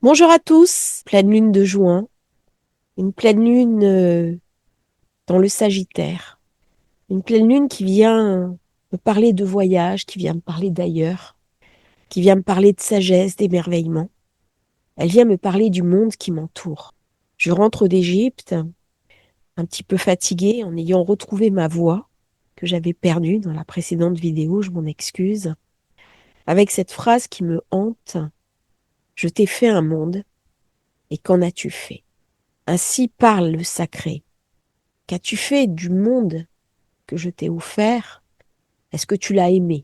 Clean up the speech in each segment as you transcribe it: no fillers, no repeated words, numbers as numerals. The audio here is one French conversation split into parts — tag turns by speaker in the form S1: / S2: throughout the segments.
S1: Bonjour à tous, pleine lune de juin, une pleine lune dans le Sagittaire, une pleine lune qui vient me parler de voyage, qui vient me parler d'ailleurs, qui vient me parler de sagesse, d'émerveillement. Elle vient me parler du monde qui m'entoure. Je rentre d'Égypte, un petit peu fatiguée en ayant retrouvé ma voix que j'avais perdue dans la précédente vidéo, je m'en excuse, avec cette phrase qui me hante: je t'ai fait un monde, et qu'en as-tu fait? Ainsi parle le sacré. Qu'as-tu fait du monde que je t'ai offert? Est-ce que tu l'as aimé?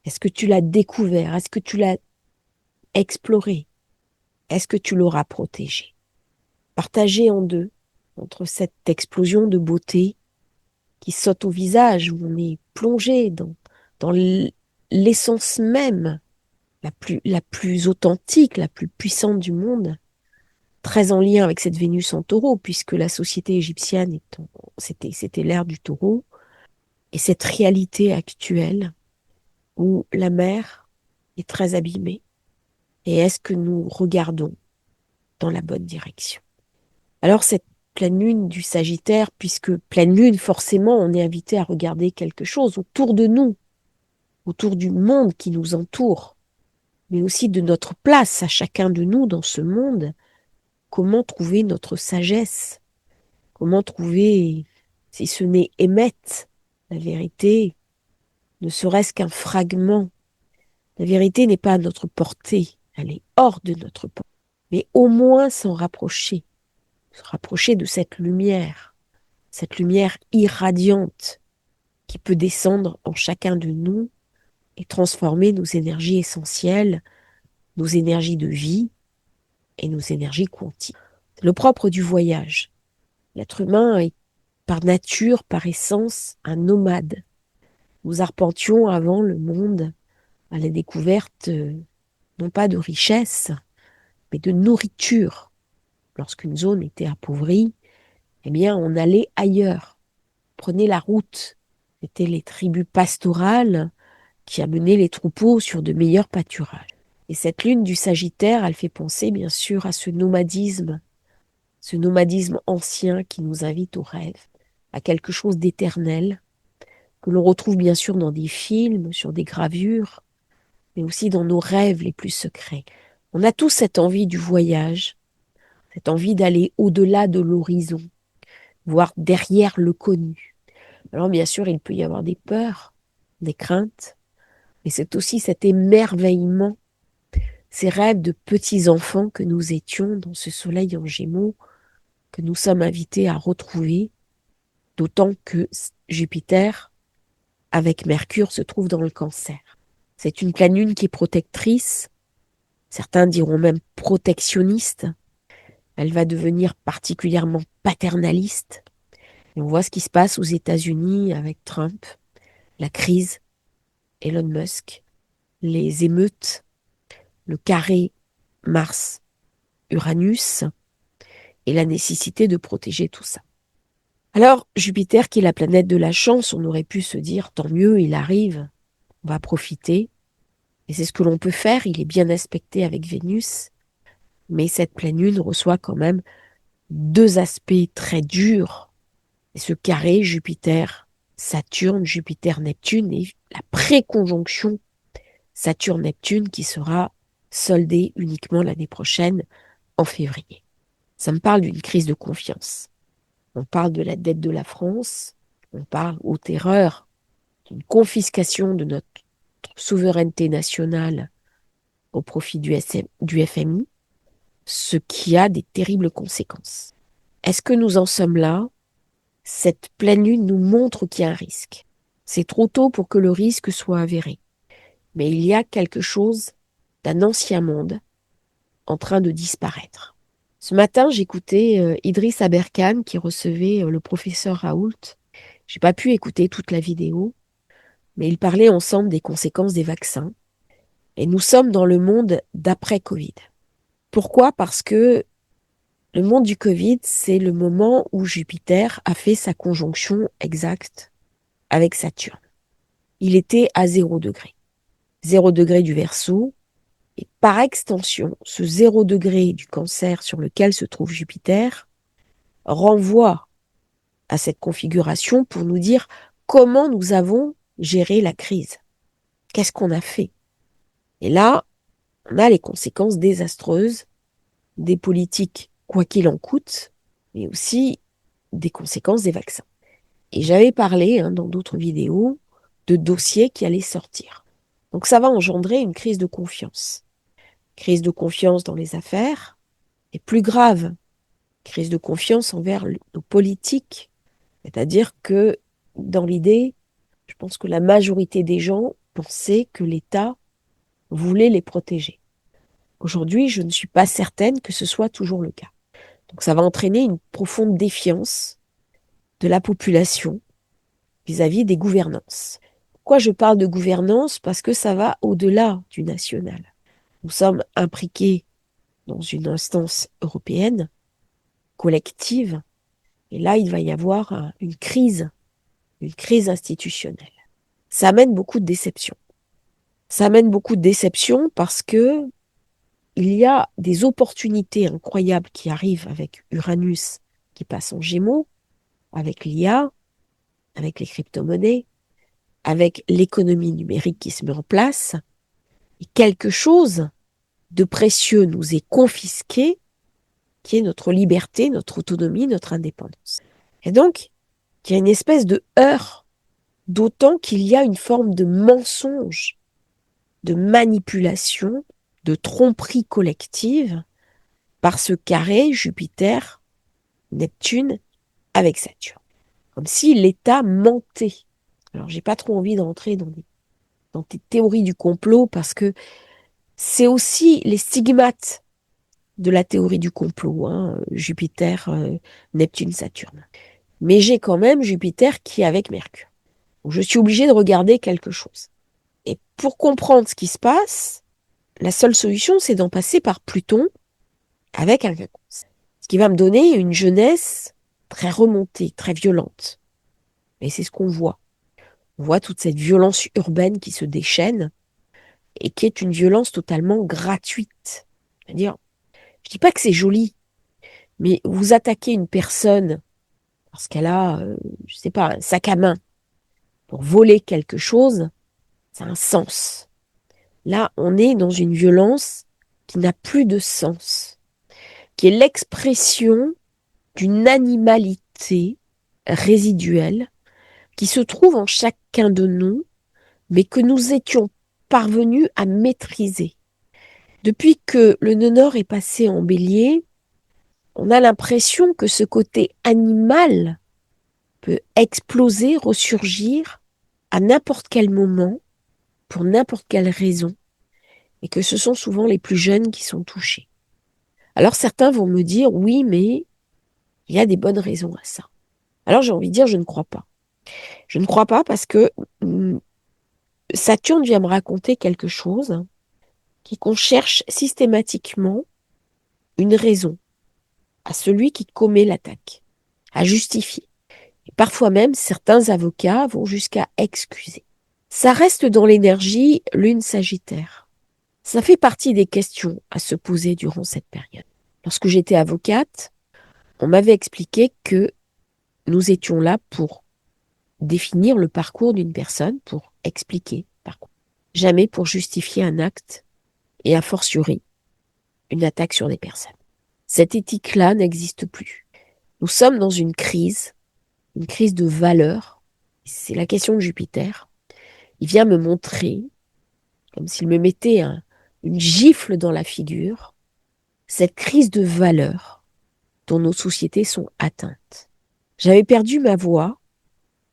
S1: Est-ce que tu l'as découvert? Est-ce que tu l'as exploré? Est-ce que tu l'auras protégé? Partagé en deux, entre cette explosion de beauté qui saute au visage, où on est plongé dans l'essence même, la plus authentique, la plus puissante du monde, très en lien avec cette Vénus en taureau, puisque la société égyptienne, c'était l'ère du taureau, et cette réalité actuelle où la mer est très abîmée, et est-ce que nous regardons dans la bonne direction? Alors cette pleine lune du Sagittaire, puisque pleine lune, forcément, on est invité à regarder quelque chose autour de nous, autour du monde qui nous entoure, mais aussi de notre place à chacun de nous dans ce monde. Comment trouver notre sagesse? Comment trouver, si ce n'est émettre la vérité, ne serait-ce qu'un fragment? La vérité n'est pas à notre portée, elle est hors de notre portée. Mais au moins s'en rapprocher, se rapprocher de cette lumière irradiante qui peut descendre en chacun de nous et transformer nos énergies essentielles, nos énergies de vie et nos énergies quantiques. C'est le propre du voyage. L'être humain est par nature, par essence, un nomade. Nous arpentions avant le monde à la découverte non pas de richesses, mais de nourriture. Lorsqu'une zone était appauvrie, eh bien, on allait ailleurs, prenait la route. C'était les tribus pastorales qui amenaient les troupeaux sur de meilleurs pâturages. Et cette lune du Sagittaire, elle fait penser bien sûr à ce nomadisme ancien qui nous invite au rêve, à quelque chose d'éternel, que l'on retrouve bien sûr dans des films, sur des gravures, mais aussi dans nos rêves les plus secrets. On a tous cette envie du voyage, cette envie d'aller au-delà de l'horizon, voir derrière le connu. Alors bien sûr, il peut y avoir des peurs, des craintes, mais c'est aussi cet émerveillement, ces rêves de petits enfants que nous étions dans ce soleil en Gémeaux, que nous sommes invités à retrouver, d'autant que Jupiter, avec Mercure, se trouve dans le Cancer. C'est une pleine lune qui est protectrice, certains diront même protectionniste. Elle va devenir particulièrement paternaliste. Et on voit ce qui se passe aux États-Unis avec Trump, la crise, Elon Musk, les émeutes, le carré Mars-Uranus et la nécessité de protéger tout ça. Alors, Jupiter, qui est la planète de la chance, on aurait pu se dire, tant mieux, il arrive, on va profiter. Et c'est ce que l'on peut faire, il est bien aspecté avec Vénus, mais cette pleine lune reçoit quand même deux aspects très durs. Et ce carré Jupiter-Saturne, Jupiter-Neptune et la préconjonction Saturne-Neptune qui sera soldée uniquement l'année prochaine, en février. Ça me parle d'une crise de confiance. On parle de la dette de la France, on parle aux terreurs d'une confiscation de notre souveraineté nationale au profit du FMI, ce qui a des terribles conséquences. Est-ce que nous en sommes là? Cette pleine lune nous montre qu'il y a un risque. C'est trop tôt pour que le risque soit avéré. Mais il y a quelque chose d'un ancien monde en train de disparaître. Ce matin, j'écoutais Idriss Aberkane qui recevait le professeur Raoult. J'ai pas pu écouter toute la vidéo, mais ils parlaient ensemble des conséquences des vaccins. Et nous sommes dans le monde d'après Covid. Pourquoi? Parce que le monde du Covid, c'est le moment où Jupiter a fait sa conjonction exacte avec Saturne. Il était à 0 degré. 0 degré du Verseau, Et par extension, ce 0 degré du Cancer sur lequel se trouve Jupiter renvoie à cette configuration pour nous dire comment nous avons géré la crise. Qu'est-ce qu'on a fait? Et là, on a les conséquences désastreuses des politiques, quoi qu'il en coûte, mais aussi des conséquences des vaccins. Et j'avais parlé dans d'autres vidéos de dossiers qui allaient sortir. Donc ça va engendrer une crise de confiance. Crise de confiance dans les affaires, et plus grave, crise de confiance envers nos politiques. C'est-à-dire que dans l'idée, je pense que la majorité des gens pensaient que l'État voulait les protéger. Aujourd'hui, je ne suis pas certaine que ce soit toujours le cas. Donc ça va entraîner une profonde défiance de la population vis-à-vis des gouvernances. Pourquoi je parle de gouvernance? Parce que ça va au-delà du national. Nous sommes imbriqués dans une instance européenne, collective, et là, il va y avoir une crise institutionnelle. Ça amène beaucoup de déception. Ça amène beaucoup de déception parce que il y a des opportunités incroyables qui arrivent avec Uranus qui passe en Gémeaux, avec l'IA, avec les crypto-monnaies, avec l'économie numérique qui se met en place, et quelque chose de précieux nous est confisqué, qui est notre liberté, notre autonomie, notre indépendance. Et donc, il y a une espèce de heurt, d'autant qu'il y a une forme de mensonge, de manipulation, de tromperie collective par ce carré Jupiter, Neptune avec Saturne. Comme si l'État mentait. Alors, j'ai pas trop envie de rentrer dans tes théories du complot parce que c'est aussi les stigmates de la théorie du complot, Jupiter, Neptune, Saturne. Mais j'ai quand même Jupiter qui est avec Mercure. Donc, je suis obligée de regarder quelque chose. Et pour comprendre ce qui se passe, la seule solution, c'est d'en passer par Pluton avec un quinconce. Ce qui va me donner une jeunesse très remontée, très violente. Et c'est ce qu'on voit. On voit toute cette violence urbaine qui se déchaîne et qui est une violence totalement gratuite. C'est-à-dire, je dis pas que c'est joli, mais vous attaquez une personne parce qu'elle a, je sais pas, un sac à main pour voler quelque chose, ça a un sens. Là, on est dans une violence qui n'a plus de sens, qui est l'expression d'une animalité résiduelle qui se trouve en chacun de nous, mais que nous étions parvenus à maîtriser. Depuis que le nœud nord est passé en bélier, on a l'impression que ce côté animal peut exploser, ressurgir à n'importe quel moment, pour n'importe quelle raison, et que ce sont souvent les plus jeunes qui sont touchés. Alors certains vont me dire, oui, mais il y a des bonnes raisons à ça. Alors j'ai envie de dire, je ne crois pas. Je ne crois pas parce que Saturne vient me raconter quelque chose qui est qu'on cherche systématiquement une raison à celui qui commet l'attaque, à justifier. Et parfois même, certains avocats vont jusqu'à excuser. Ça reste dans l'énergie lune Sagittaire. Ça fait partie des questions à se poser durant cette période. Lorsque j'étais avocate, on m'avait expliqué que nous étions là pour définir le parcours d'une personne, pour expliquer le parcours. Jamais pour justifier un acte et a fortiori une attaque sur des personnes. Cette éthique-là n'existe plus. Nous sommes dans une crise de valeur. C'est la question de Jupiter. Il vient me montrer, comme s'il me mettait une gifle dans la figure, cette crise de valeur dont nos sociétés sont atteintes. J'avais perdu ma voix,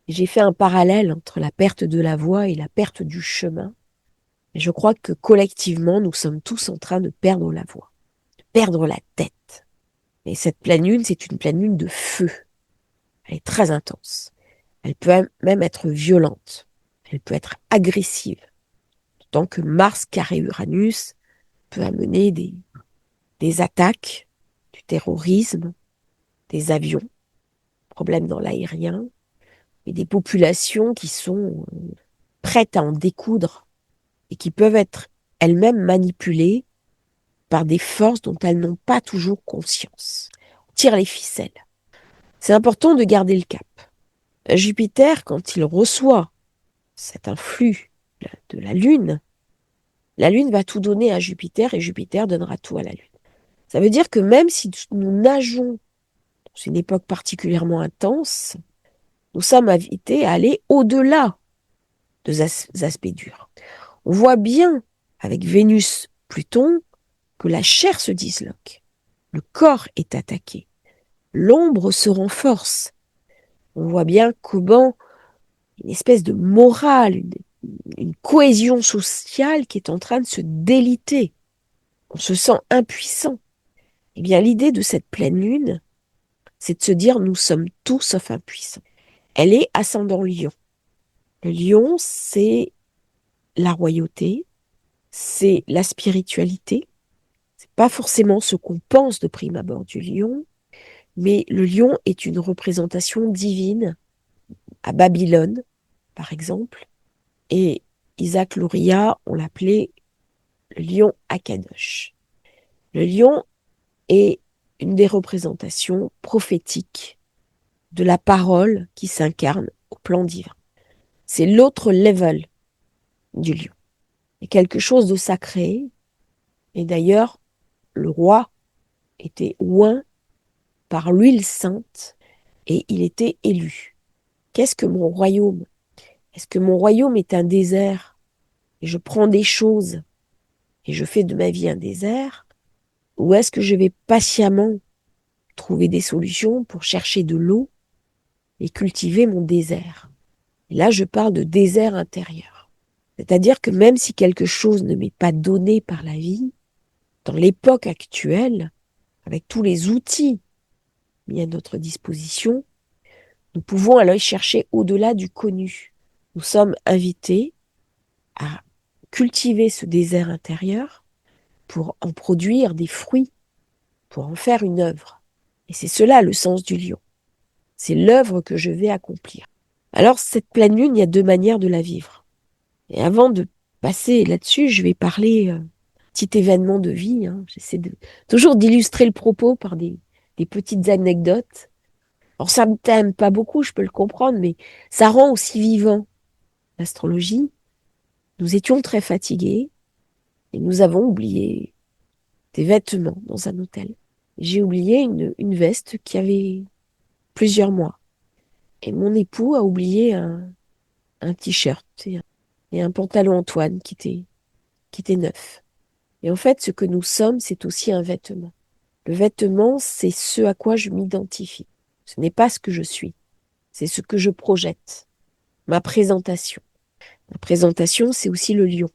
S1: et j'ai fait un parallèle entre la perte de la voix et la perte du chemin. Et je crois que collectivement, nous sommes tous en train de perdre la voix, de perdre la tête. Et cette pleine lune, c'est une pleine lune de feu. Elle est très intense. Elle peut même être violente. Elle peut être agressive. Tant que Mars carré Uranus peut amener des attaques, du terrorisme, des avions, problèmes dans l'aérien, et des populations qui sont prêtes à en découdre et qui peuvent être elles-mêmes manipulées par des forces dont elles n'ont pas toujours conscience. On tire les ficelles. C'est important de garder le cap. Jupiter, quand il reçoit cet influx de la Lune va tout donner à Jupiter et Jupiter donnera tout à la Lune. Ça veut dire que même si nous nageons dans une époque particulièrement intense, nous sommes invités à aller au-delà de ces aspects durs. On voit bien avec Vénus-Pluton que la chair se disloque, le corps est attaqué, l'ombre se renforce. On voit bien comment une espèce de morale, une cohésion sociale qui est en train de se déliter. On se sent impuissant. Eh bien, l'idée de cette pleine lune, c'est de se dire nous sommes tout sauf impuissants. Elle est ascendant Lion. Le Lion, c'est la royauté, c'est la spiritualité. C'est pas forcément ce qu'on pense de prime abord du Lion, mais le Lion est une représentation divine à Babylone, par exemple. Et Isaac Luria, on l'appelait le lion Akadosh. Le lion est une des représentations prophétiques de la parole qui s'incarne au plan divin. C'est l'autre level du lion. Il y a quelque chose de sacré. Et d'ailleurs, le roi était oint par l'huile sainte et il était élu. Qu'est-ce que mon royaume? Est-ce que mon royaume est un désert et je prends des choses et je fais de ma vie un désert? Ou est-ce que je vais patiemment trouver des solutions pour chercher de l'eau et cultiver mon désert? Et là, je parle de désert intérieur. C'est-à-dire que même si quelque chose ne m'est pas donné par la vie, dans l'époque actuelle, avec tous les outils mis à notre disposition, nous pouvons aller chercher au-delà du connu. Nous sommes invités à cultiver ce désert intérieur pour en produire des fruits, pour en faire une œuvre. Et c'est cela le sens du lion. C'est l'œuvre que je vais accomplir. Alors, cette pleine lune, il y a deux manières de la vivre. Et avant de passer là-dessus, je vais parler petit événement de vie. J'essaie toujours d'illustrer le propos par des petites anecdotes. Alors, ça me t'aime pas beaucoup, je peux le comprendre, mais ça rend aussi vivant l'astrologie. Nous étions très fatigués et nous avons oublié des vêtements dans un hôtel. J'ai oublié une veste qui avait plusieurs mois. Et mon époux a oublié un t-shirt et un pantalon Antoine qui était neuf. Et en fait, ce que nous sommes, c'est aussi un vêtement. Le vêtement, c'est ce à quoi je m'identifie. Ce n'est pas ce que je suis, c'est ce que je projette. Ma présentation. Ma présentation, c'est aussi le lion.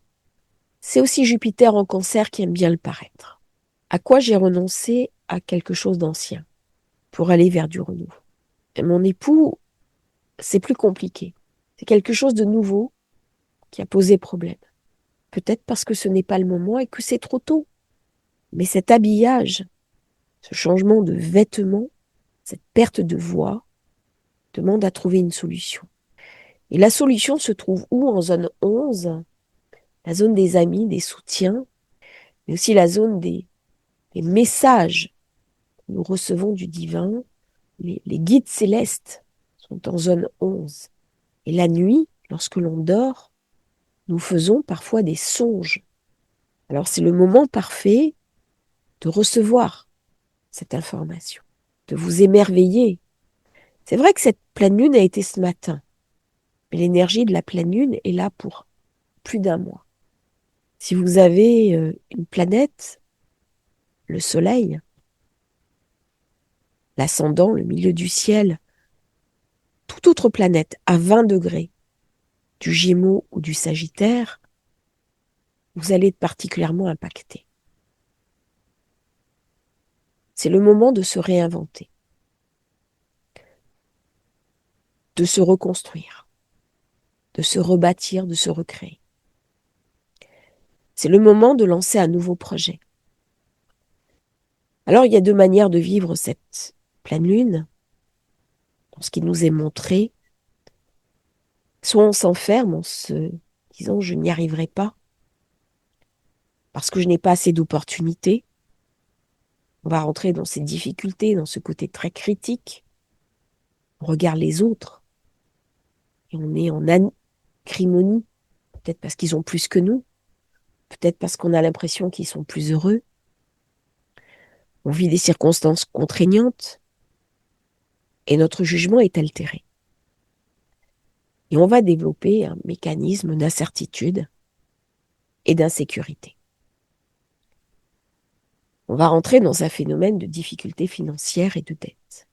S1: C'est aussi Jupiter en Cancer qui aime bien le paraître. À quoi j'ai renoncé à quelque chose d'ancien pour aller vers du renouveau. Et mon époux, c'est plus compliqué. C'est quelque chose de nouveau qui a posé problème. Peut-être parce que ce n'est pas le moment et que c'est trop tôt. Mais cet habillage, ce changement de vêtements, cette perte de voix, demande à trouver une solution. Et la solution se trouve où? En zone 11, la zone des amis, des soutiens, mais aussi la zone des messages que nous recevons du divin. Les guides célestes sont en zone 11. Et la nuit, lorsque l'on dort, nous faisons parfois des songes. Alors c'est le moment parfait de recevoir cette information, de vous émerveiller. C'est vrai que cette pleine lune a été ce matin, mais l'énergie de la pleine lune est là pour plus d'un mois. Si vous avez une planète, le soleil, l'ascendant, le milieu du ciel, toute autre planète à 20 degrés du Gémeaux ou du Sagittaire, vous allez être particulièrement impacté. C'est le moment de se réinventer, de se reconstruire, de se rebâtir, de se recréer. C'est le moment de lancer un nouveau projet. Alors, il y a deux manières de vivre cette pleine lune, dans ce qui nous est montré. Soit on s'enferme en se disant « je n'y arriverai pas », parce que je n'ai pas assez d'opportunités. On va rentrer dans ces difficultés, dans ce côté très critique. On regarde les autres et on est en acrimonie, peut-être parce qu'ils ont plus que nous, peut-être parce qu'on a l'impression qu'ils sont plus heureux. On vit des circonstances contraignantes et notre jugement est altéré. Et on va développer un mécanisme d'incertitude et d'insécurité. On va rentrer dans un phénomène de difficulté financière et de dette.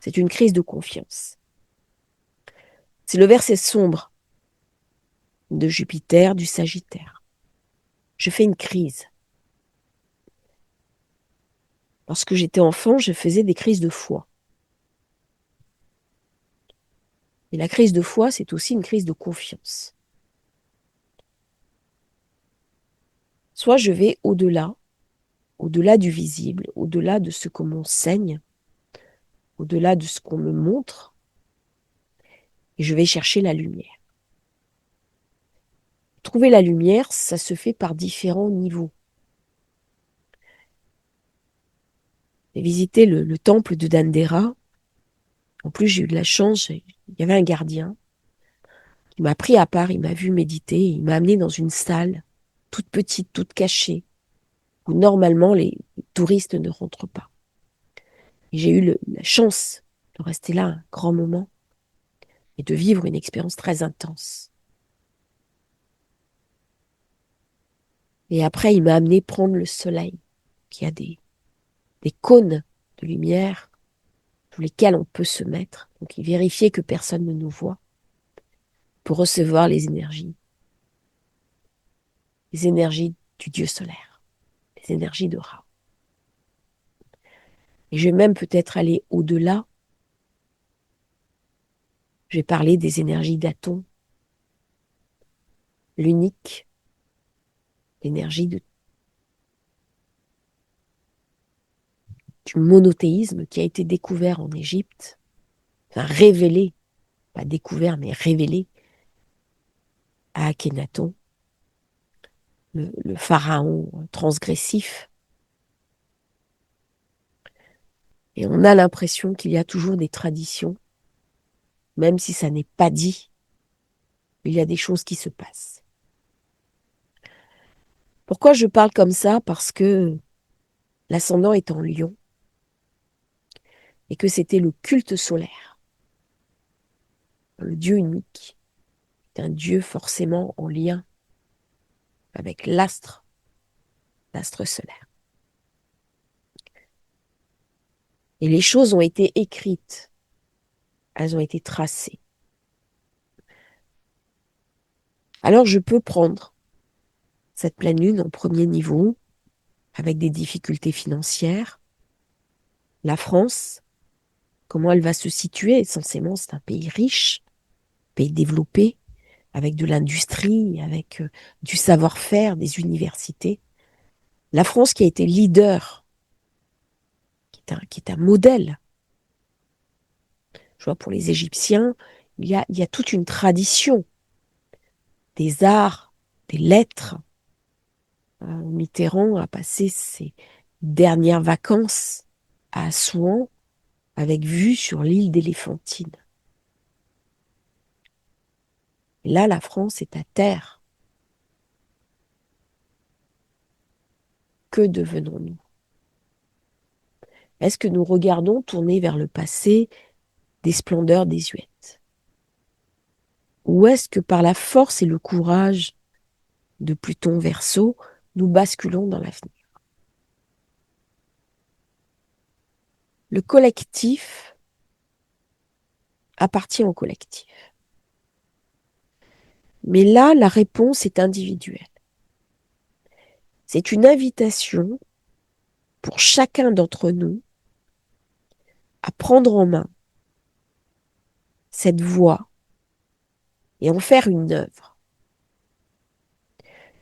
S1: C'est une crise de confiance. C'est le verset sombre de Jupiter, du Sagittaire. Je fais une crise. Lorsque j'étais enfant, je faisais des crises de foi. Et la crise de foi, c'est aussi une crise de confiance. Soit je vais au-delà, au-delà du visible, au-delà de ce que m'enseigne, au-delà de ce qu'on me montre, et je vais chercher la lumière. Trouver la lumière, ça se fait par différents niveaux. J'ai visité le temple de Dendera. En plus, j'ai eu de la chance, il y avait un gardien qui m'a pris à part, il m'a vu méditer, il m'a amené dans une salle toute petite, toute cachée, où normalement les touristes ne rentrent pas. Et j'ai eu la chance de rester là un grand moment et de vivre une expérience très intense. Et après, il m'a amené prendre le soleil, qui a des cônes de lumière sous lesquels on peut se mettre. Donc, il vérifiait que personne ne nous voit pour recevoir les énergies du dieu solaire, les énergies de Ra. Et je vais même peut-être aller au-delà. Je vais parler des énergies d'Aton, l'unique, l'énergie du monothéisme qui a été découvert en Égypte, enfin révélé, pas découvert, mais révélé à Akhenaton, le pharaon transgressif. Et on a l'impression qu'il y a toujours des traditions, même si ça n'est pas dit, il y a des choses qui se passent. Pourquoi je parle comme ça? Parce que l'ascendant est en Lion et que c'était le culte solaire. Le dieu unique est un dieu forcément en lien avec l'astre solaire. Et les choses ont été écrites, elles ont été tracées. Alors je peux prendre cette pleine lune en premier niveau, avec des difficultés financières. La France, comment elle va se situer? Essentiellement, c'est un pays riche, pays développé, avec de l'industrie, avec du savoir-faire, des universités. La France qui a été leader, qui est un modèle. Je vois pour les Égyptiens, il y a toute une tradition des arts, des lettres. Mitterrand a passé ses dernières vacances à Assouan avec vue sur l'île d'Éléphantine. Et là, la France est à terre. Que devenons-nous? Est-ce que nous regardons tourner vers le passé des splendeurs désuètes? Ou est-ce que par la force et le courage de Pluton Verseau, nous basculons dans l'avenir? Le collectif appartient au collectif. Mais là, la réponse est individuelle. C'est une invitation pour chacun d'entre nous à prendre en main cette voie et en faire une œuvre.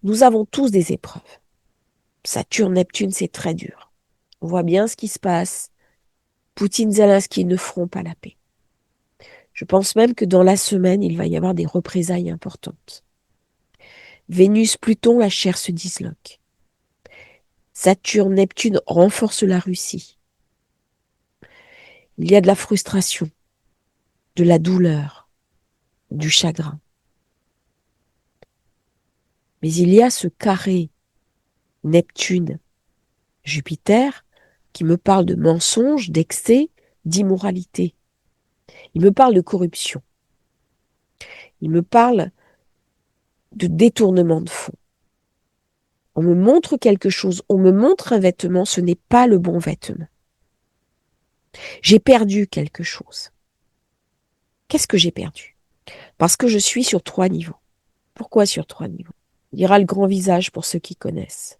S1: Nous avons tous des épreuves. Saturne, Neptune, c'est très dur. On voit bien ce qui se passe. Poutine, Zelensky ne feront pas la paix. Je pense même que dans la semaine, il va y avoir des représailles importantes. Vénus, Pluton, la chair se disloque. Saturne, Neptune renforcent la Russie. Il y a de la frustration, de la douleur, du chagrin. Mais il y a ce carré Neptune, Jupiter, qui me parle de mensonges, d'excès, d'immoralité. Il me parle de corruption. Il me parle de détournement de fonds. On me montre quelque chose, on me montre un vêtement, ce n'est pas le bon vêtement. J'ai perdu quelque chose. Qu'est-ce que j'ai perdu? Parce que je suis sur 3 niveaux. Pourquoi sur 3 niveaux? Il y aura le grand visage pour ceux qui connaissent.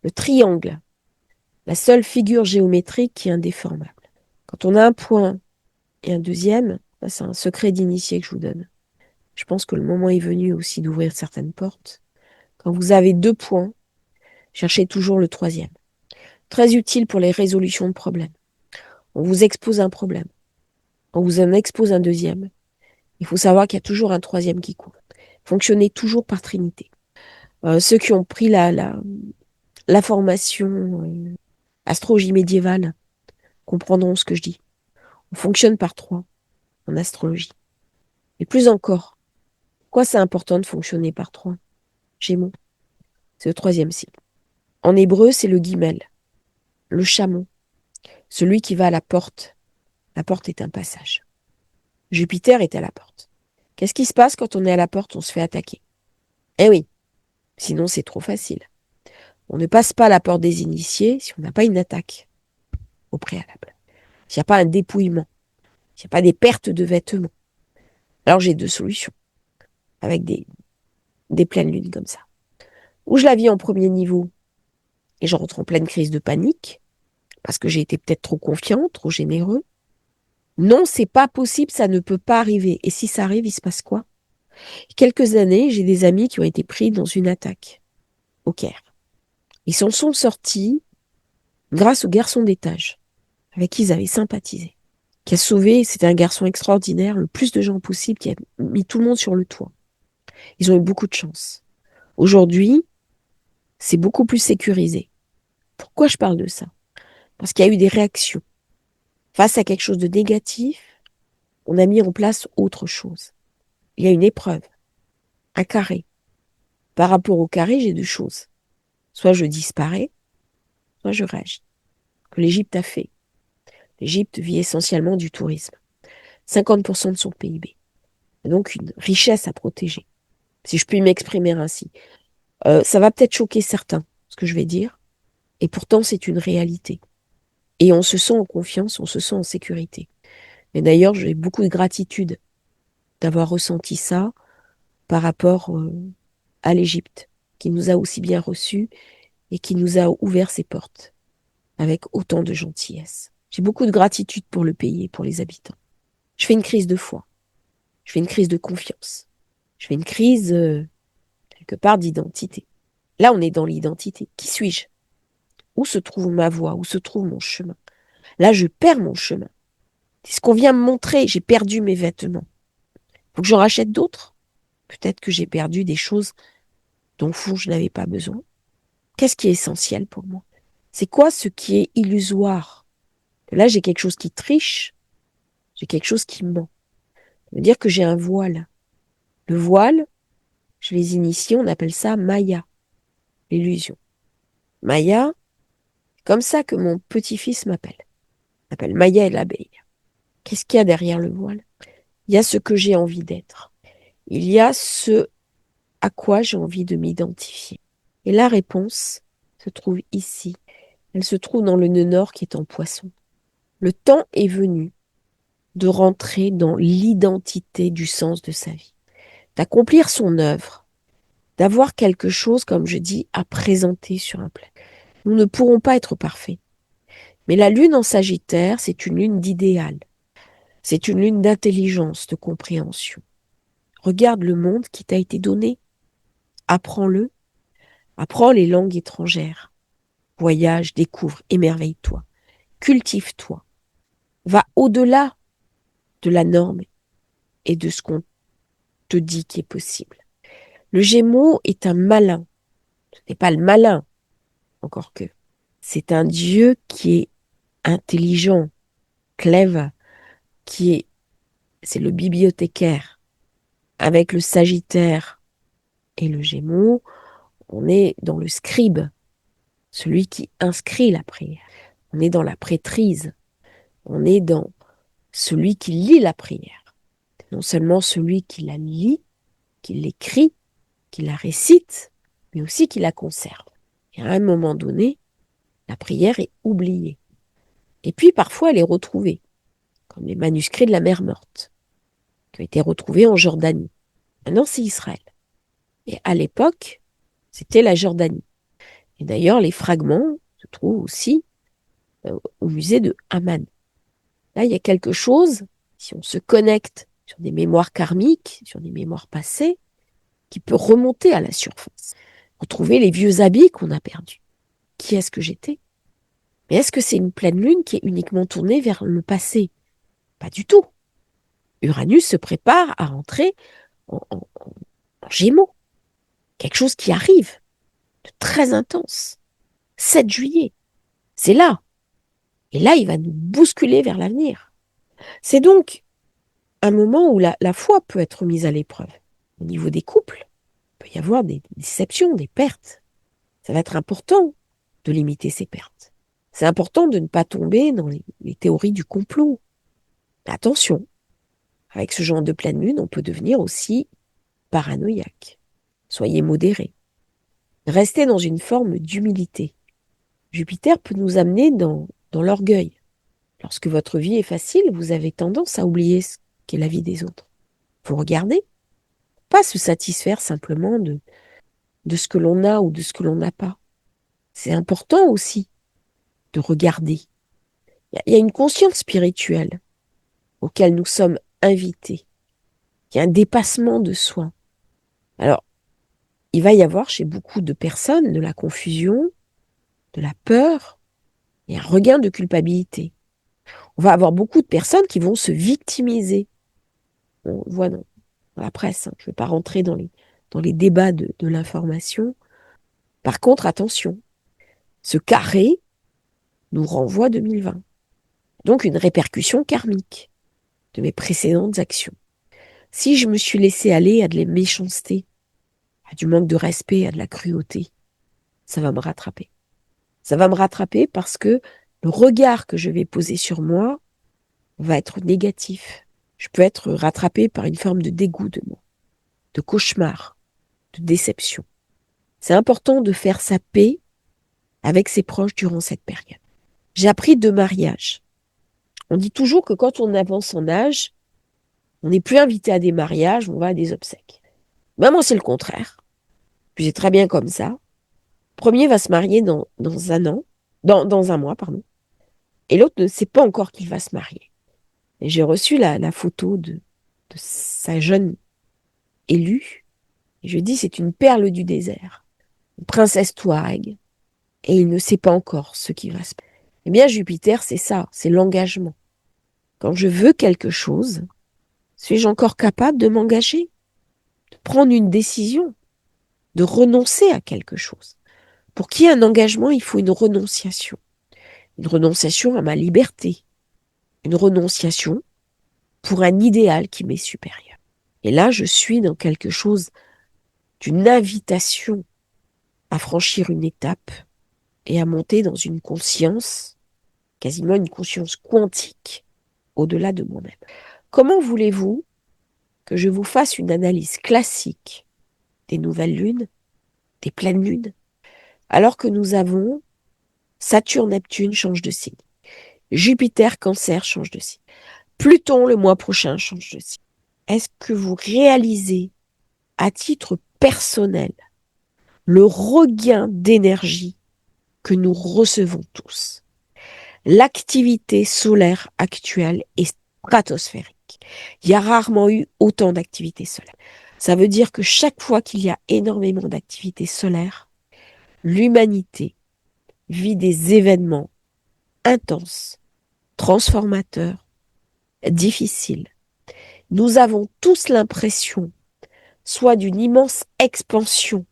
S1: Le triangle, la seule figure géométrique qui est indéformable. Quand on a un point et un deuxième, c'est un secret d'initié que je vous donne. Je pense que le moment est venu aussi d'ouvrir certaines portes. Quand vous avez 2 points, cherchez toujours le troisième. Très utile pour les résolutions de problèmes. On vous expose un problème. On vous en expose un deuxième. Il faut savoir qu'il y a toujours un troisième qui coule. Fonctionnez toujours par trinité. Ceux qui ont pris la formation astrologie médiévale comprendront ce que je dis. On fonctionne par 3 en astrologie. Et plus encore, pourquoi c'est important de fonctionner par 3? Gémeaux, c'est le troisième signe. En hébreu, c'est le guimel, le chameau, celui qui va à la porte. La porte est un passage. Jupiter est à la porte. Qu'est-ce qui se passe quand on est à la porte? On se fait attaquer. Eh oui, sinon c'est trop facile. On ne passe pas la porte des initiés si on n'a pas une attaque au préalable. S'il n'y a pas un dépouillement, s'il n'y a pas des pertes de vêtements. Alors j'ai 2 solutions, avec des pleines lunes comme ça. Ou je la vis en premier niveau, et je rentre en pleine crise de panique, parce que j'ai été peut-être trop confiant, trop généreux. Non, c'est pas possible, ça ne peut pas arriver. Et si ça arrive, il se passe quoi? Quelques années, j'ai des amis qui ont été pris dans une attaque au Caire. Ils s'en sont sortis grâce au garçon d'étage, avec qui ils avaient sympathisé, qui a sauvé, c'était un garçon extraordinaire, le plus de gens possible, qui a mis tout le monde sur le toit. Ils ont eu beaucoup de chance. Aujourd'hui, c'est beaucoup plus sécurisé. Pourquoi je parle de ça? Parce qu'il y a eu des réactions. Face à quelque chose de négatif, on a mis en place autre chose. Il y a une épreuve, un carré. Par rapport au carré, j'ai 2 choses. Soit je disparais, soit je réagis. Que l'Égypte a fait. L'Égypte vit essentiellement du tourisme. 50% de son PIB. Donc une richesse à protéger, si je puis m'exprimer ainsi. Ça va peut-être choquer certains, ce que je vais dire, et pourtant c'est une réalité. Et on se sent en confiance, on se sent en sécurité. Et d'ailleurs, j'ai beaucoup de gratitude d'avoir ressenti ça par rapport à l'Égypte, qui nous a aussi bien reçus et qui nous a ouvert ses portes avec autant de gentillesse. J'ai beaucoup de gratitude pour le pays et pour les habitants. Je fais une crise de foi, je fais une crise de confiance, je fais une crise quelque part d'identité. Là, on est dans l'identité. Qui suis-je? Où se trouve ma voie? Où se trouve mon chemin? Là, je perds mon chemin. C'est ce qu'on vient me montrer. J'ai perdu mes vêtements. Faut que j'en rachète d'autres? Peut-être que j'ai perdu des choses dont fond je n'avais pas besoin. Qu'est-ce qui est essentiel pour moi? C'est quoi ce qui est illusoire? Là, j'ai quelque chose qui triche. J'ai quelque chose qui ment. Ça veut dire que j'ai un voile. Le voile, je les initiés, on appelle ça Maya, l'illusion. Maya, c'est comme ça que mon petit-fils m'appelle. Il m'appelle Maya et l'abeille. Qu'est-ce qu'il y a derrière le voile? Il y a ce que j'ai envie d'être. Il y a ce à quoi j'ai envie de m'identifier. Et la réponse se trouve ici. Elle se trouve dans le nœud nord qui est en Poisson. Le temps est venu de rentrer dans l'identité du sens de sa vie, d'accomplir son œuvre, d'avoir quelque chose, comme je dis, à présenter sur un plat. Nous ne pourrons pas être parfaits. Mais la lune en Sagittaire, c'est une lune d'idéal. C'est une lune d'intelligence, de compréhension. Regarde le monde qui t'a été donné. Apprends-le. Apprends les langues étrangères. Voyage, découvre, émerveille-toi. Cultive-toi. Va au-delà de la norme et de ce qu'on te dit qui est possible. Le Gémeaux est un malin. Ce n'est pas le malin, encore que. C'est un dieu qui est intelligent, clever, c'est le bibliothécaire. Avec le Sagittaire et le Gémeaux, on est dans le scribe, celui qui inscrit la prière. On est dans la prêtrise. On est dans celui qui lit la prière. Non seulement celui qui la lit, qui l'écrit, qui la récite, mais aussi qui la conserve. Et à un moment donné, la prière est oubliée. Et puis parfois elle est retrouvée, comme les manuscrits de la mer morte, qui ont été retrouvés en Jordanie. Maintenant c'est Israël. Et à l'époque, c'était la Jordanie. Et d'ailleurs, les fragments se trouvent aussi au musée de Amman. Là, il y a quelque chose, si on se connecte sur des mémoires karmiques, sur des mémoires passées, qui peut remonter à la surface. Retrouver les vieux habits qu'on a perdus. Qui est-ce que j'étais? Mais est-ce que c'est une pleine lune qui est uniquement tournée vers le passé? Pas du tout. Uranus se prépare à rentrer en Gémeaux. Quelque chose qui arrive de très intense. 7 juillet. C'est là. Et là, il va nous bousculer vers l'avenir. C'est donc un moment où la foi peut être mise à l'épreuve. Au niveau des couples, il peut y avoir des déceptions, des pertes. Ça va être important de limiter ces pertes. C'est important de ne pas tomber dans les théories du complot. Attention, avec ce genre de pleine lune, on peut devenir aussi paranoïaque. Soyez modérés. Restez dans une forme d'humilité. Jupiter peut nous amener dans l'orgueil. Lorsque votre vie est facile, vous avez tendance à oublier ce qu'est la vie des autres. Vous regardez, pas se satisfaire simplement de ce que l'on a ou de ce que l'on n'a pas. C'est important aussi de regarder. Il y a une conscience spirituelle auquel nous sommes invités. Il y a un dépassement de soi. Alors, il va y avoir chez beaucoup de personnes de la confusion, de la peur et un regain de culpabilité. On va avoir beaucoup de personnes qui vont se victimiser. On le voit dans la presse, hein. Je ne vais pas rentrer dans les débats de l'information. Par contre, attention, ce carré nous renvoie à 2020. Donc une répercussion karmique de mes précédentes actions. Si je me suis laissé aller à de la méchanceté, à du manque de respect, à de la cruauté, ça va me rattraper. Ça va me rattraper parce que le regard que je vais poser sur moi va être négatif. Je peux être rattrapé par une forme de dégoût de moi, de cauchemar, de déception. C'est important de faire sa paix avec ses proches durant cette période. J'ai appris de mariage. On dit toujours que quand on avance en âge, on n'est plus invité à des mariages, on va à des obsèques. Ben moi, c'est le contraire. Puis c'est très bien comme ça. Le premier va se marier dans un an, dans un mois, pardon. Et l'autre ne sait pas encore qu'il va se marier. Et j'ai reçu la photo de sa jeune élue. Et je lui ai dit, c'est une perle du désert. Une princesse Touareg. Et il ne sait pas encore ce qui va se passer. Eh bien, Jupiter, c'est ça, c'est l'engagement. Quand je veux quelque chose, suis-je encore capable de m'engager, de prendre une décision, de renoncer à quelque chose? Pour qu'il y ait un engagement, il faut une renonciation. Une renonciation à ma liberté. Une renonciation pour un idéal qui m'est supérieur. Et là, je suis dans quelque chose d'une invitation à franchir une étape et à monter dans une conscience, quasiment une conscience quantique, au-delà de moi-même. Comment voulez-vous que je vous fasse une analyse classique des nouvelles lunes, des pleines lunes, alors que nous avons Saturne-Neptune change de signe, Jupiter-Cancer change de signe, Pluton le mois prochain change de signe. Est-ce que vous réalisez à titre personnel le regain d'énergie que nous recevons tous? L'activité solaire actuelle est stratosphérique. Il y a rarement eu autant d'activité solaire. Ça veut dire que chaque fois qu'il y a énormément d'activité solaire, l'humanité vit des événements intenses, transformateurs, difficiles. Nous avons tous l'impression, soit d'une immense expansion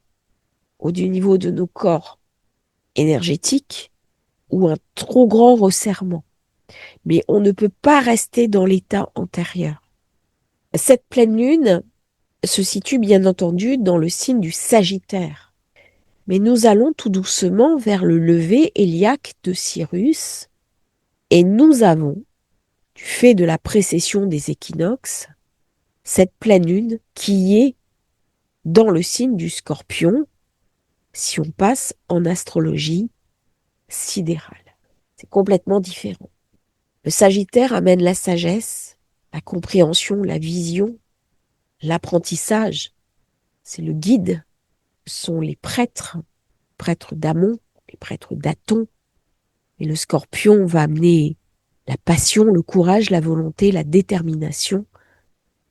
S1: ou du niveau de nos corps énergétiques, ou un trop grand resserrement. Mais on ne peut pas rester dans l'état antérieur. Cette pleine lune se situe bien entendu dans le signe du Sagittaire. Mais nous allons tout doucement vers le lever héliaque de Cyrus et nous avons, du fait de la précession des équinoxes, cette pleine lune qui est dans le signe du Scorpion si on passe en astrologie sidérale. C'est complètement différent. Le Sagittaire amène la sagesse, la compréhension, la vision, l'apprentissage. C'est le guide. Ce sont les prêtres d'Amon, les prêtres d'Aton. Et le Scorpion va amener la passion, le courage, la volonté, la détermination,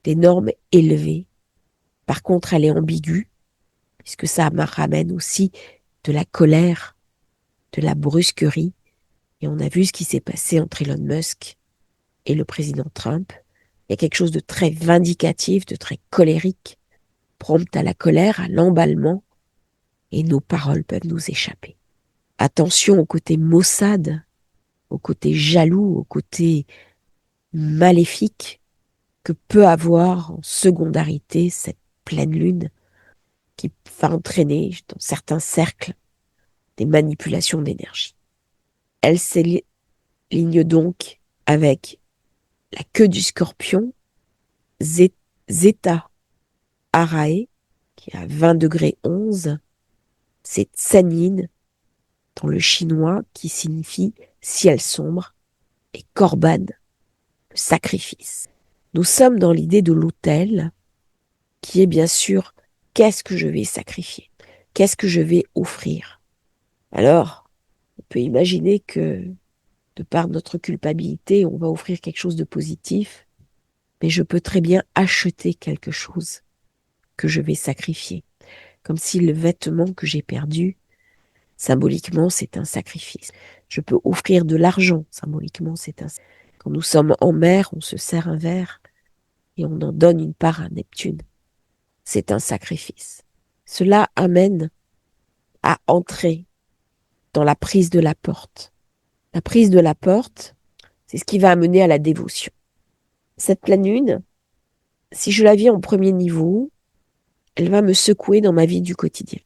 S1: des normes élevées. Par contre, elle est ambiguë, puisque ça ramène aussi de la colère, de la brusquerie. Et on a vu ce qui s'est passé entre Elon Musk et le président Trump. Il y a quelque chose de très vindicatif, de très colérique, prompt à la colère, à l'emballement, et nos paroles peuvent nous échapper. Attention au côté maussade, au côté jaloux, au côté maléfique que peut avoir en secondarité cette pleine lune qui va entraîner dans certains cercles des manipulations d'énergie. Elle s'aligne donc avec la queue du Scorpion, Zeta Arae, qui est à 20 degrés 11, c'est Tsanin dans le chinois qui signifie ciel sombre et Korban, le sacrifice. Nous sommes dans l'idée de l'autel qui est bien sûr qu'est-ce que je vais sacrifier, qu'est-ce que je vais offrir. Alors, on peut imaginer que de par notre culpabilité, on va offrir quelque chose de positif, mais je peux très bien acheter quelque chose que je vais sacrifier, comme si le vêtement que j'ai perdu, symboliquement, c'est un sacrifice. Je peux offrir de l'argent, symboliquement, c'est un sacrifice. Quand nous sommes en mer, on se sert un verre et on en donne une part à Neptune. C'est un sacrifice. Cela amène à entrer dans la prise de la porte. La prise de la porte, c'est ce qui va amener à la dévotion. Cette pleine lune, si je la vis en premier niveau, elle va me secouer dans ma vie du quotidien.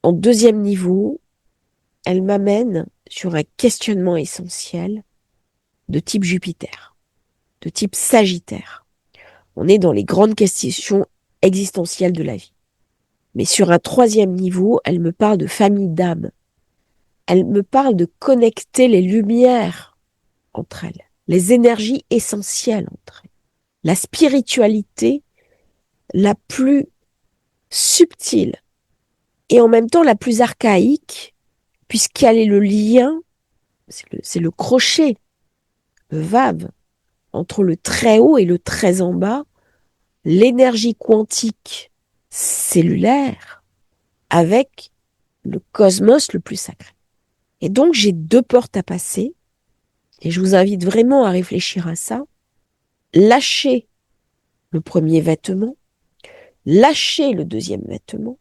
S1: En deuxième niveau, elle m'amène sur un questionnement essentiel de type Jupiter, de type Sagittaire. On est dans les grandes questions existentielles de la vie. Mais sur un troisième niveau, elle me parle de famille d'âme. Elle me parle de connecter les lumières entre elles, les énergies essentielles entre elles, la spiritualité la plus subtile et en même temps la plus archaïque, puisqu'elle est le lien, c'est le crochet, le vave, entre le très haut et le très en bas, l'énergie quantique cellulaire avec le cosmos le plus sacré. Et donc j'ai deux portes à passer, et je vous invite vraiment à réfléchir à ça. Lâcher le premier vêtement, lâcher le deuxième vêtement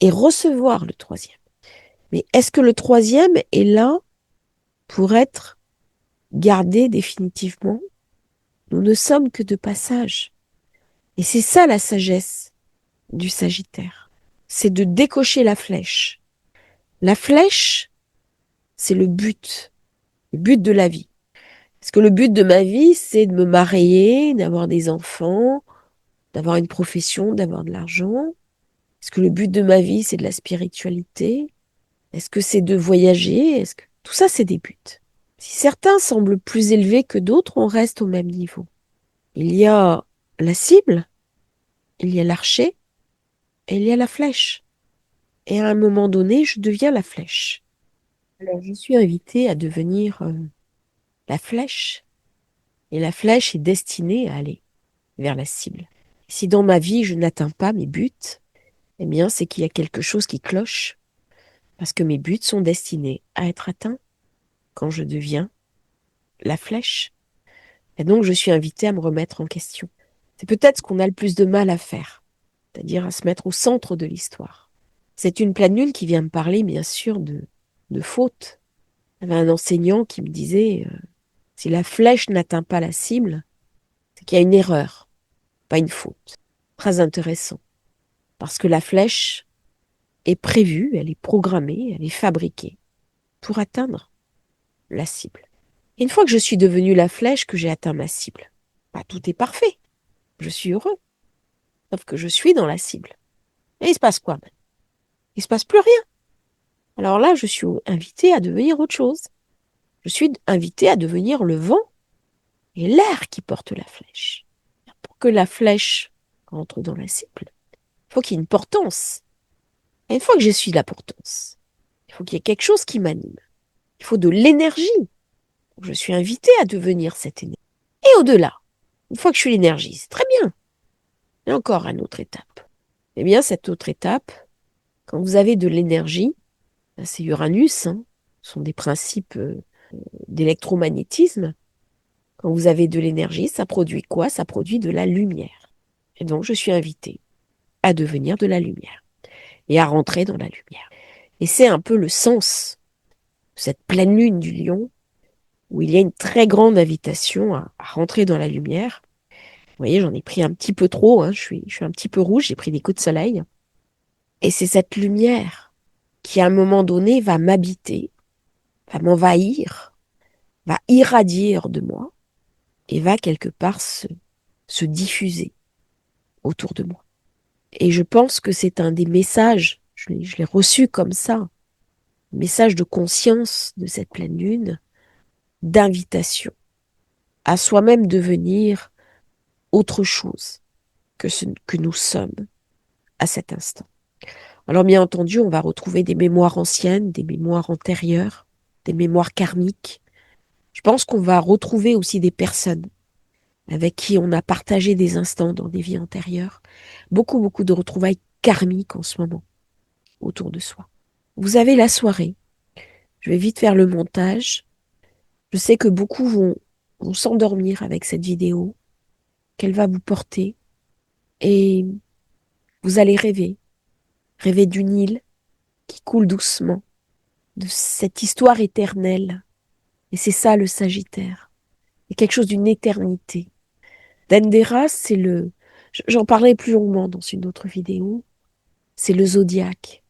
S1: et recevoir le troisième. Mais est-ce que le troisième est là pour être gardé définitivement? Nous ne sommes que de passage. Et c'est ça la sagesse du Sagittaire. C'est de décocher la flèche. La flèche, c'est le but de la vie. Est-ce que le but de ma vie, c'est de me marier, d'avoir des enfants, d'avoir une profession, d'avoir de l'argent? Est-ce que le but de ma vie, c'est de la spiritualité? Est-ce que c'est de voyager? Tout ça, c'est des buts. Si certains semblent plus élevés que d'autres, on reste au même niveau. Il y a la cible, il y a l'archer, et il y a la flèche. Et à un moment donné, je deviens la flèche. Alors, je suis invitée à devenir la flèche. Et la flèche est destinée à aller vers la cible. Si dans ma vie, je n'atteins pas mes buts, eh bien, c'est qu'il y a quelque chose qui cloche, parce que mes buts sont destinés à être atteints quand je deviens la flèche. Et donc, je suis invitée à me remettre en question. C'est peut-être ce qu'on a le plus de mal à faire. c'est-à-dire à se mettre au centre de l'histoire. C'est une pleine lune qui vient me parler, bien sûr, de faute. Il y avait un enseignant qui me disait, si la flèche n'atteint pas la cible, c'est qu'il y a une erreur, pas une faute. Très intéressant, parce que la flèche est prévue, elle est programmée, elle est fabriquée pour atteindre la cible. Et une fois que je suis devenue la flèche, que j'ai atteint ma cible, bah, tout est parfait. Je suis heureux. Sauf que je suis dans la cible. Et il se passe quoi maintenant? Il se passe plus rien. Alors là, je suis invitée à devenir autre chose. Je suis invitée à devenir le vent et l'air qui porte la flèche. Pour que la flèche rentre dans la cible, il faut qu'il y ait une portance. Et une fois que je suis la portance, il faut qu'il y ait quelque chose qui m'anime. Il faut de l'énergie. Je suis invitée à devenir cette énergie. Et au-delà, une fois que je suis l'énergie, c'est très bien. Il y a encore une autre étape. Eh bien, cette autre étape, quand vous avez de l'énergie, c'est Uranus, hein, ce sont des principes d'électromagnétisme. Quand vous avez de l'énergie, ça produit quoi? Ça produit de la lumière. Et donc, je suis invitée à devenir de la lumière et à rentrer dans la lumière. Et c'est un peu le sens de cette pleine lune du lion, où il y a une très grande invitation à rentrer dans la lumière. Vous voyez, j'en ai pris un petit peu trop, hein, je suis un petit peu rouge, j'ai pris des coups de soleil. Et c'est cette lumière qui, à un moment donné, va m'habiter, va m'envahir, va irradier hors de moi et va quelque part se diffuser autour de moi. Et je pense que c'est un des messages, je l'ai reçu comme ça, un message de conscience de cette pleine lune, d'invitation à soi-même devenir autre chose que ce que nous sommes à cet instant. Alors bien entendu, on va retrouver des mémoires anciennes, des mémoires antérieures, des mémoires karmiques. Je pense qu'on va retrouver aussi des personnes avec qui on a partagé des instants dans des vies antérieures. Beaucoup, beaucoup de retrouvailles karmiques en ce moment autour de soi. Vous avez la soirée. Je vais vite faire le montage. Je sais que beaucoup vont s'endormir avec cette vidéo, qu'elle va vous porter. Et vous allez rêver. Rêver d'une île qui coule doucement, de cette histoire éternelle. Et c'est ça le Sagittaire. C'est quelque chose d'une éternité. Dendera, c'est j'en parlais plus longuement dans une autre vidéo, c'est le zodiaque,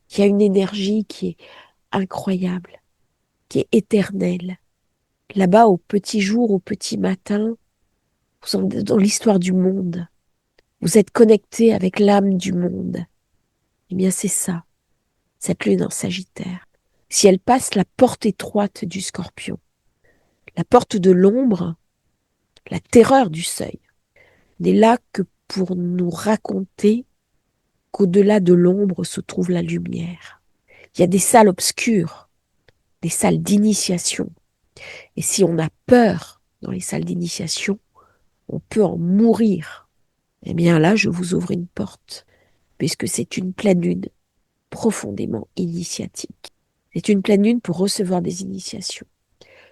S1: qui a une énergie qui est incroyable, qui est éternelle. Là-bas, au petit jour, au petit matin, vous êtes dans l'histoire du monde. Vous êtes connecté avec l'âme du monde. Eh bien, c'est ça, cette lune en Sagittaire. Si elle passe la porte étroite du Scorpion, la porte de l'ombre, la terreur du seuil, n'est là que pour nous raconter qu'au-delà de l'ombre se trouve la lumière. Il y a des salles obscures, des salles d'initiation. Et si on a peur dans les salles d'initiation, on peut en mourir. Eh bien là, je vous ouvre une porte, puisque c'est une pleine lune profondément initiatique. C'est une pleine lune pour recevoir des initiations,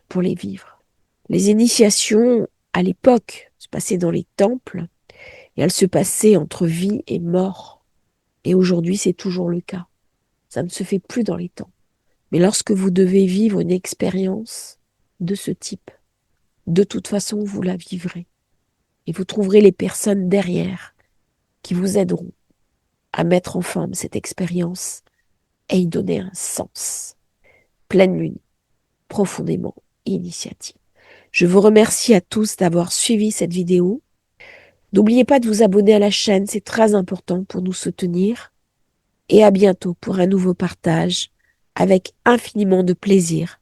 S1: pour les vivre. Les initiations, à l'époque, se passaient dans les temples, et elles se passaient entre vie et mort. Et aujourd'hui, c'est toujours le cas. Ça ne se fait plus dans les temps. Mais lorsque vous devez vivre une expérience de ce type, de toute façon, vous la vivrez. Et vous trouverez les personnes derrière qui vous aideront à mettre en forme cette expérience et y donner un sens. Pleine lune, profondément initiative. Je vous remercie à tous d'avoir suivi cette vidéo. N'oubliez pas de vous abonner à la chaîne, c'est très important pour nous soutenir. Et à bientôt pour un nouveau partage avec infiniment de plaisir,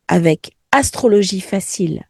S1: avec Astrologie facile